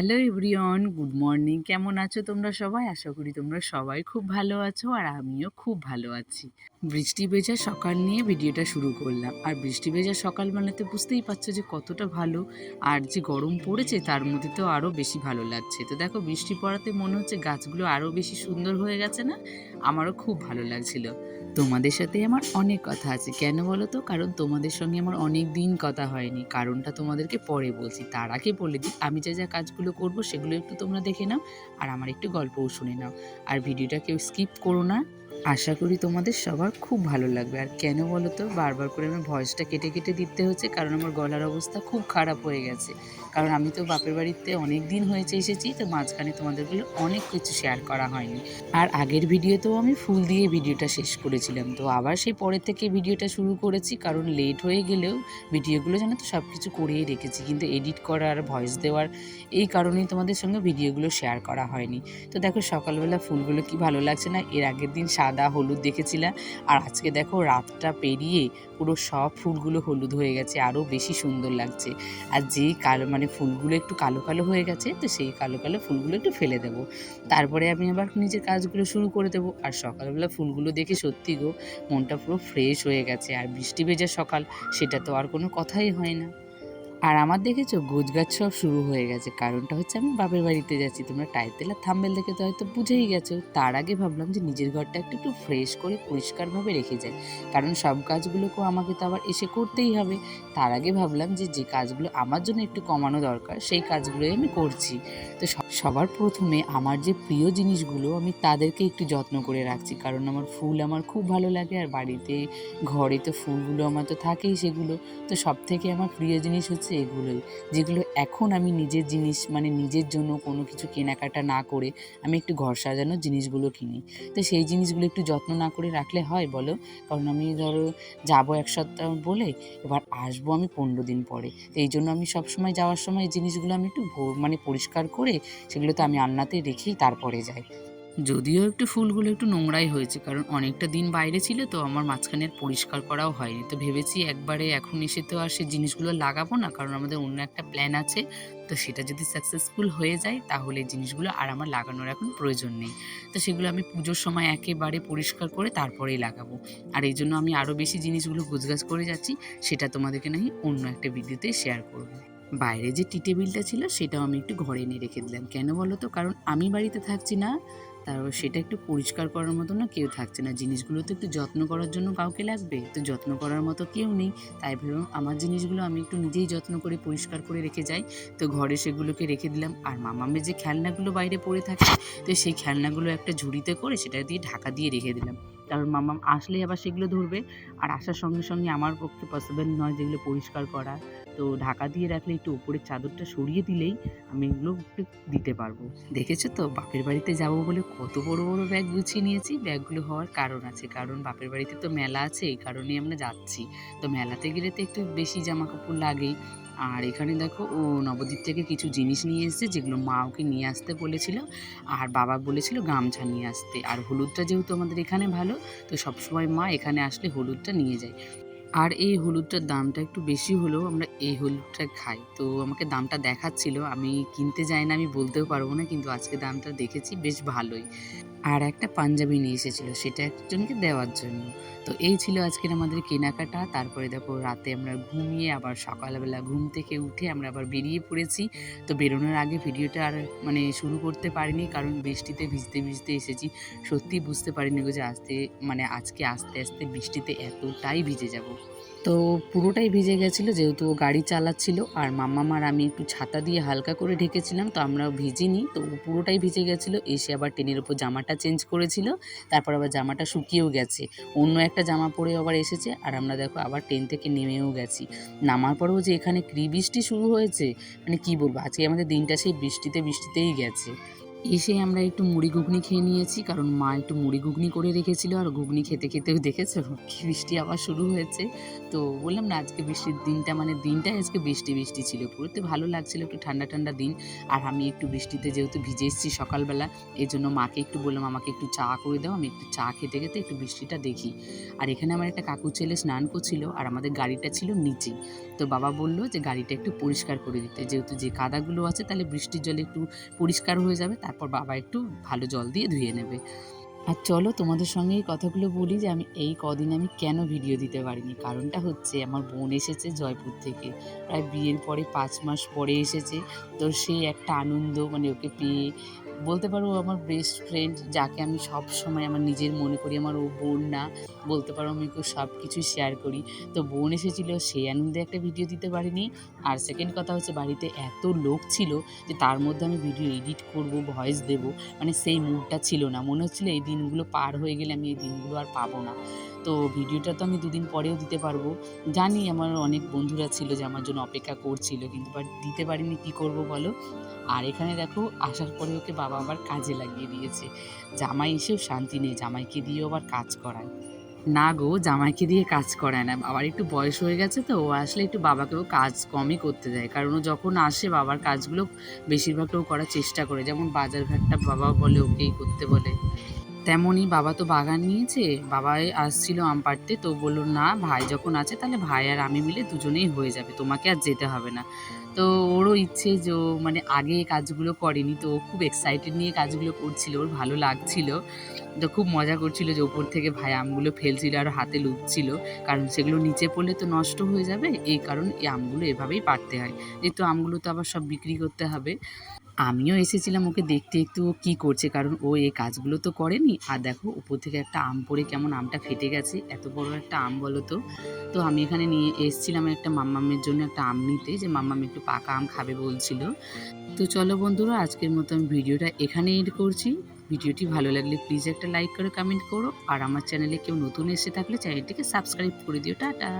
Hello everyone, good morning. কেমন আছো তোমরা সবাই? আশা করি তোমরা সবাই খুব ভালো আছো আর আমিও খুব ভালো আছি। বৃষ্টি ভেজা সকাল নিয়ে ভিডিওটা শুরু করলাম। আর বৃষ্টি ভেজা সকাল মানে তো বুঝতেই পারছো যে কতটা ভালো। আর যে গরম পড়েছে তার মধ্যে তো আরও বেশি ভালো লাগছে। তো দেখো বৃষ্টি পড়াতে মনে হচ্ছে গাছগুলো আরও বেশি সুন্দর হয়ে গেছে না? আমারও খুব ভালো লাগছিল। তোমাদের সাথে আমার অনেক কথা আছে, কেন বলো তো? কারণ তোমাদের সঙ্গে আমার অনেক দিন কথা হয়নি। কারণটা তোমাদেরকে পরে বলছি, তার আগে বলে দিই আমি যা যা কাজগুলো করব সেগুলো একটু তোমরা দেখে নাও আর আমার একটু গল্পও শুনে নাও। আর ভিডিওটা কেউ স্কিপ করো না। আশা করি তোমাদের সবার খুব ভালো লাগবে। আর কেন বলো তো বারবার করে আমার ভয়েসটা কেটে কেটে দিতে হচ্ছে, কারণ আমার গলার অবস্থা খুব খারাপ হয়ে গেছে। কারণ আমি তো বাপের বাড়িতে অনেক দিন হয়েছে এসেছি, তো মাঝখানে তোমাদেরগুলো অনেক কিছু শেয়ার করা হয়নি। আর আগের ভিডিওতেও আমি ফুল দিয়ে ভিডিওটা শেষ করেছিলাম, তো আবার সেই পরের থেকে ভিডিওটা শুরু করেছি। কারণ লেট হয়ে গেলেও ভিডিওগুলো জানো তো সব কিছু করেই রেখেছি, কিন্তু এডিট করার ভয়েস দেওয়ার এই কারণেই তোমাদের সঙ্গে ভিডিওগুলো শেয়ার করা হয়নি। তো দেখো সকালবেলা ফুলগুলো কি ভালো লাগছে না? এর আগের দিন সাদা হলুদ দেখেছিলাম, আর আজকে দেখো রাতটা পেরিয়ে পুরো সব ফুলগুলো হলুদ হয়ে গেছে, আরও বেশি সুন্দর লাগছে। আর যেই কালো মানে ফুলগুলো একটু কালো কালো হয়ে গেছে, তো সেই কালো কালো ফুলগুলো একটু ফেলে দেবো। তারপরে আমি আবার নিজের কাজগুলো শুরু করে দেবো। আর সকালবেলা ফুলগুলো দেখে সত্যি গো মনটা পুরো ফ্রেশ হয়ে গেছে। আর বৃষ্টি ভেজা সকাল, সেটা তো আর কোনো কথাই হয় না। আর আমার দেখেছো গোছগাছ সব শুরু হয়ে গেছে। কারণটা হচ্ছে আমি বাপের বাড়িতে যাচ্ছি। তোমরা টাইটেল আর থাম্বনেল দেখে তো হয়তো বুঝেই গেছো। তার আগে ভাবলাম যে নিজের ঘরটা একটু ফ্রেশ করে পরিষ্কারভাবে রেখে যাই, কারণ সব কাজগুলোকেও আমাকে তো আবার এসে করতেই হবে। তার আগে ভাবলাম যে যে কাজগুলো আমার জন্য একটু কমানো দরকার সেই কাজগুলোই আমি করছি। তো সবার প্রথমে আমার যে প্রিয় জিনিসগুলো আমি তাদেরকে একটু যত্ন করে রাখছি, কারণ আমার ফুল আমার খুব ভালো লাগে। আর বাড়িতে ঘরে তো ফুলগুলো আমার তো থাকেই সেগুলো। তো সব থেকে আমার প্রিয় জিনিস হচ্ছে এগুলোই, যেগুলো এখন আমি নিজের জিনিস মানে নিজের জন্য কোনো কিছু কেনাকাটা না করে আমি একটু ঘর সাজানোর জিনিসগুলো কিনি। তো সেই জিনিসগুলো একটু যত্ন না করে রাখলে হয় বলো? কারণ আমি ধরো যাবো এক সপ্তাহ বলে, এবার আসবো আমি 15 দিন পরে। তো এই জন্য আমি সবসময় যাওয়ার সময় এই জিনিসগুলো আমি একটু মানে পরিষ্কার করে সেগুলো তো আমি আলনাতে রেখেই তারপরে যাই। যদিও একটু ফুলগুলো একটু নোংরাই হয়েছে, কারণ অনেকটা দিন বাইরে ছিল, তো আমার মাঝখানে আর পরিষ্কার করাও হয়নি। তো ভেবেছি একবারে এখন এসে তো আর সেই জিনিসগুলো লাগাবো না, কারণ আমাদের অন্য একটা প্ল্যান আছে। তো সেটা যদি সাকসেসফুল হয়ে যায় তাহলে এই জিনিসগুলো আর আমার লাগানোর এখন প্রয়োজন নেই। তো সেগুলো আমি পুজোর সময় একেবারে পরিষ্কার করে তারপরেই লাগাবো। আর এই জন্য আমি আরও বেশি জিনিসগুলো গোছগাছ করে যাচ্ছি, সেটা তোমাদেরকে নাকি অন্য একটা ভিডিওতে শেয়ার করবো। বাইরে যে টি টেবিলটা ছিল সেটাও আমি একটু ঘরে এনে রেখে দিলাম। কেন বলো তো? কারণ আমি বাড়িতে থাকছি না, তারপর সেটা একটু পরিষ্কার করার মতো না কেউ থাকছে না। জিনিসগুলো তো একটু যত্ন করার জন্য কাউকে লাগবে, তো যত্ন করার মতো কেউ নেই। তাই ভাবলাম আমার জিনিসগুলো আমি একটু নিজেই যত্ন করে পরিষ্কার করে রেখে যাই। তো ঘরে সেগুলোকে রেখে দিলাম। আর মামামের যে খেলনাগুলো বাইরে পড়ে থাকে, তো সেই খেলনাগুলো একটা ঝুড়িতে করে সেটা দিয়ে ঢাকা দিয়ে রেখে দিলাম, কারণ মামাম আসলেই আবার সেগুলো ধরবে। আর আসার সঙ্গে সঙ্গে আমার পক্ষে পসিবল নয় যেগুলো পরিষ্কার করা। তো ঢাকা দিয়ে রাখলে একটু উপরের চাদরটা সরিয়ে দিলেই আমি এগুলো একটু দিতে পারবো। দেখেছো তো বাপের বাড়িতে যাব বলে কত বড় বড় ব্যাগ গুছিয়ে নিয়েছি। ব্যাগগুলো হওয়ার কারণ আছে, কারণ বাপের বাড়িতে তো মেলা আছে, এই কারণেই আমরা যাচ্ছি। তো মেলাতে গেলে তো একটু বেশি জামা কাপড় লাগেই। আর এখানে দেখো ও নবদ্বীপ থেকে কিছু জিনিস নিয়ে এসেছে, যেগুলো মা ওকে নিয়ে আসতে বলেছিল। আর বাবা বলেছিল গামছা নিয়ে আসতে। আর হলুদটা যেহেতু আমাদের এখানে ভালো, তো সবসময় মা এখানে আসলে হলুদটা নিয়ে যায়। আর এই হলুদটার দামটা একটু বেশি হলেও আমরা এই হলুদটা খাই। তো আমাকে দামটা দেখাচ্ছিল, আমি কিনতে যাই না, আমি বলতেও পারবো না, কিন্তু আজকে দামটা দেখেছি বেশ ভালোই। আর একটা পাঞ্জাবি নিয়ে এসেছিলো, সেটা একজনকে দেওয়ার জন্য। তো এই ছিল আজকের আমাদের কেনাকাটা। তারপরে দেখো রাতে আমরা ঘুমিয়ে আবার সকালবেলা ঘুম থেকে উঠে আমরা আবার বেরিয়ে পড়েছি। তো বেরোনোর আগে ভিডিওটা আর মানে শুরু করতে পারিনি, কারণ বৃষ্টিতে ভিজতে ভিজতে এসেছি। সত্যিই বুঝতে পারিনি গো যে আজকে আস্তে আস্তে বৃষ্টিতে এতটাই ভিজে যাব। তো পুরোটাই ভিজে গেছিলো, যেহেতু ও গাড়ি চালাচ্ছিল। আর মাম্মাম আর আমি একটু ছাতা দিয়ে হালকা করে ঢেকেছিলাম, তো আমরাও ভিজিনি। তো ও পুরোটাই ভিজে গেছিলো। এসে আবার টেনের ওপর জামাটা চেঞ্জ করেছিল, তারপর আবার জামাটা শুকিয়েও গেছে। অন্য একটা জামা পরে আবার এসেছে। আর আমরা দেখো আবার ট্রেন থেকে নেমেও গেছি। নামার পরেও যে এখানে কি বৃষ্টি শুরু হয়েছে, মানে কি বলবো, আজকে আমাদের দিনটা সেই বৃষ্টিতেই গেছে। এসে আমরা একটু মুড়ি ঘুগনি খেয়ে নিয়েছি, কারণ মা একটু মুড়ি ঘুগনি করে রেখেছিল। আর ঘুগনি খেতে খেতেও দেখেছো বৃষ্টি আবার শুরু হয়েছে। তো বললাম না, আজকে বৃষ্টির দিনটা মানে দিনটাই আজকে বৃষ্টি বৃষ্টি ছিল, পুরোতে ভালো লাগছিল, একটু ঠান্ডা ঠান্ডা দিন। আর আমি একটু বৃষ্টিতে যেহেতু ভিজে এসেছি সকালবেলা, এই জন্য মাকে একটু বললাম আমাকে একটু চা করে দাও, আমি একটু চা খেতে খেতে একটু বৃষ্টিটা দেখি। আর এখানে আমার একটা কাকু ছেলে স্নান করছিল, আর আমাদের গাড়িটা ছিল নিচে। তো বাবা বললো যে গাড়িটা একটু পরিষ্কার করে দিতে, যেহেতু যে কাদাগুলো আছে তাহলে বৃষ্টির জলে একটু পরিষ্কার হয়ে যাবে, তারপর বাবা একটু ভালো জল দিয়ে ধুয়ে নেবে। আর চলো তোমাদের সঙ্গে এই কথাগুলো বলি যে আমি এই কদিন আমি কেন ভিডিও দিতে পারিনি। কারণটা হচ্ছে আমার বোন এসেছে জয়পুর থেকে, প্রায় বিয়ের পরে 5 মাস পরে এসেছে। তো সেই একটা আনন্দ, মানে ওকে পেয়ে বলতে পারো ও আমার বেস্ট ফ্রেন্ড, যাকে আমি সব সময় আমার নিজের মনে করি। আমার ও বোন না, বলতে পারো আমি ওকে সব কিছুই শেয়ার করি। তো বোন এসেছিলো, সেই আনন্দে একটা ভিডিও দিতে পারিনি। আর সেকেন্ড কথা হচ্ছে বাড়িতে এত লোক ছিল যে তার মধ্যে আমি ভিডিও এডিট করব, ভয়েস দেব, মানে সেই মুডটা ছিল না। মনে হচ্ছিল এই দিনগুলো পার হয়ে গেলে আমি এই দিনগুলো আর পাবো না। তো ভিডিওটা তো আমি 2 দিন পরেও দিতে পারবো। জানি আমার অনেক বন্ধুরা ছিল যে আমার জন্য অপেক্ষা করছিল, কিন্তু বাট দিতে পারিনি, কী করব বলো। আর এখানে দেখো আসার পরে ওকে বাবা আবার কাজে লাগিয়ে দিয়েছে। জামাই এসেও শান্তি নেই, জামাইকে দিয়েও আবার কাজ করায়। না গো, জামাইকে দিয়ে কাজ করায় না, বাবার একটু বয়স হয়ে গেছে তো, ও আসলে একটু বাবাকেও কাজ কমই করতে দেয়। কারণ ও যখন আসে বাবার কাজগুলো বেশিরভাগটাও করার চেষ্টা করে, যেমন বাজার ঘাটটা বাবা বলে ওকেই করতে বলে। তেমনই বাবা তো বাগান নিয়েছে, বাবাই আসছিল আম পাড়তে, তো বললো না ভাই যখন আছে তাহলে ভাই আর আমি মিলে দুজনেই হয়ে যাবে, তোমাকে আর যেতে হবে না। তো ওরও ইচ্ছে যে ও মানে আগে কাজগুলো করেনি, তো ও খুব এক্সাইটেড নিয়ে কাজগুলো করছিল, ওর ভালো লাগছিল। তো খুব মজা করছিল যে ওপর থেকে ভাই আমগুলো ফেলছিল আর হাতে লুটছিল, কারণ সেগুলো নিচে পড়লে তো নষ্ট হয়ে যাবে, এই কারণ এই আমগুলো এভাবেই পাড়তে হয়, যেহেতু আমগুলো তো আবার সব বিক্রি করতে হবে। আমিও এসেছিলাম ওকে দেখতে একটু ও কী করছে, কারণ ও এই কাজগুলো তো করেনি। আর দেখো উপর থেকে একটা আম পড়ে কেমন আমটা ফেটে গেছে, এত বড় একটা আম বলো তো। তো আমি এখানে নিয়ে এসেছিলাম একটা মাম্মামের জন্য একটা আম নিতে, যে মাম্মাম একটু পাকা আম খাবে বলছিল। তো চলো বন্ধুরা, আজকের মতো আমি ভিডিওটা এখানে এড করছি। ভিডিওটি ভালো লাগলে প্লিজ একটা লাইক করে কমেন্ট করো, আর আমার চ্যানেলে কেউ নতুন এসে থাকলে চ্যানেলটিকে সাবস্ক্রাইব করে দিও। টাটা।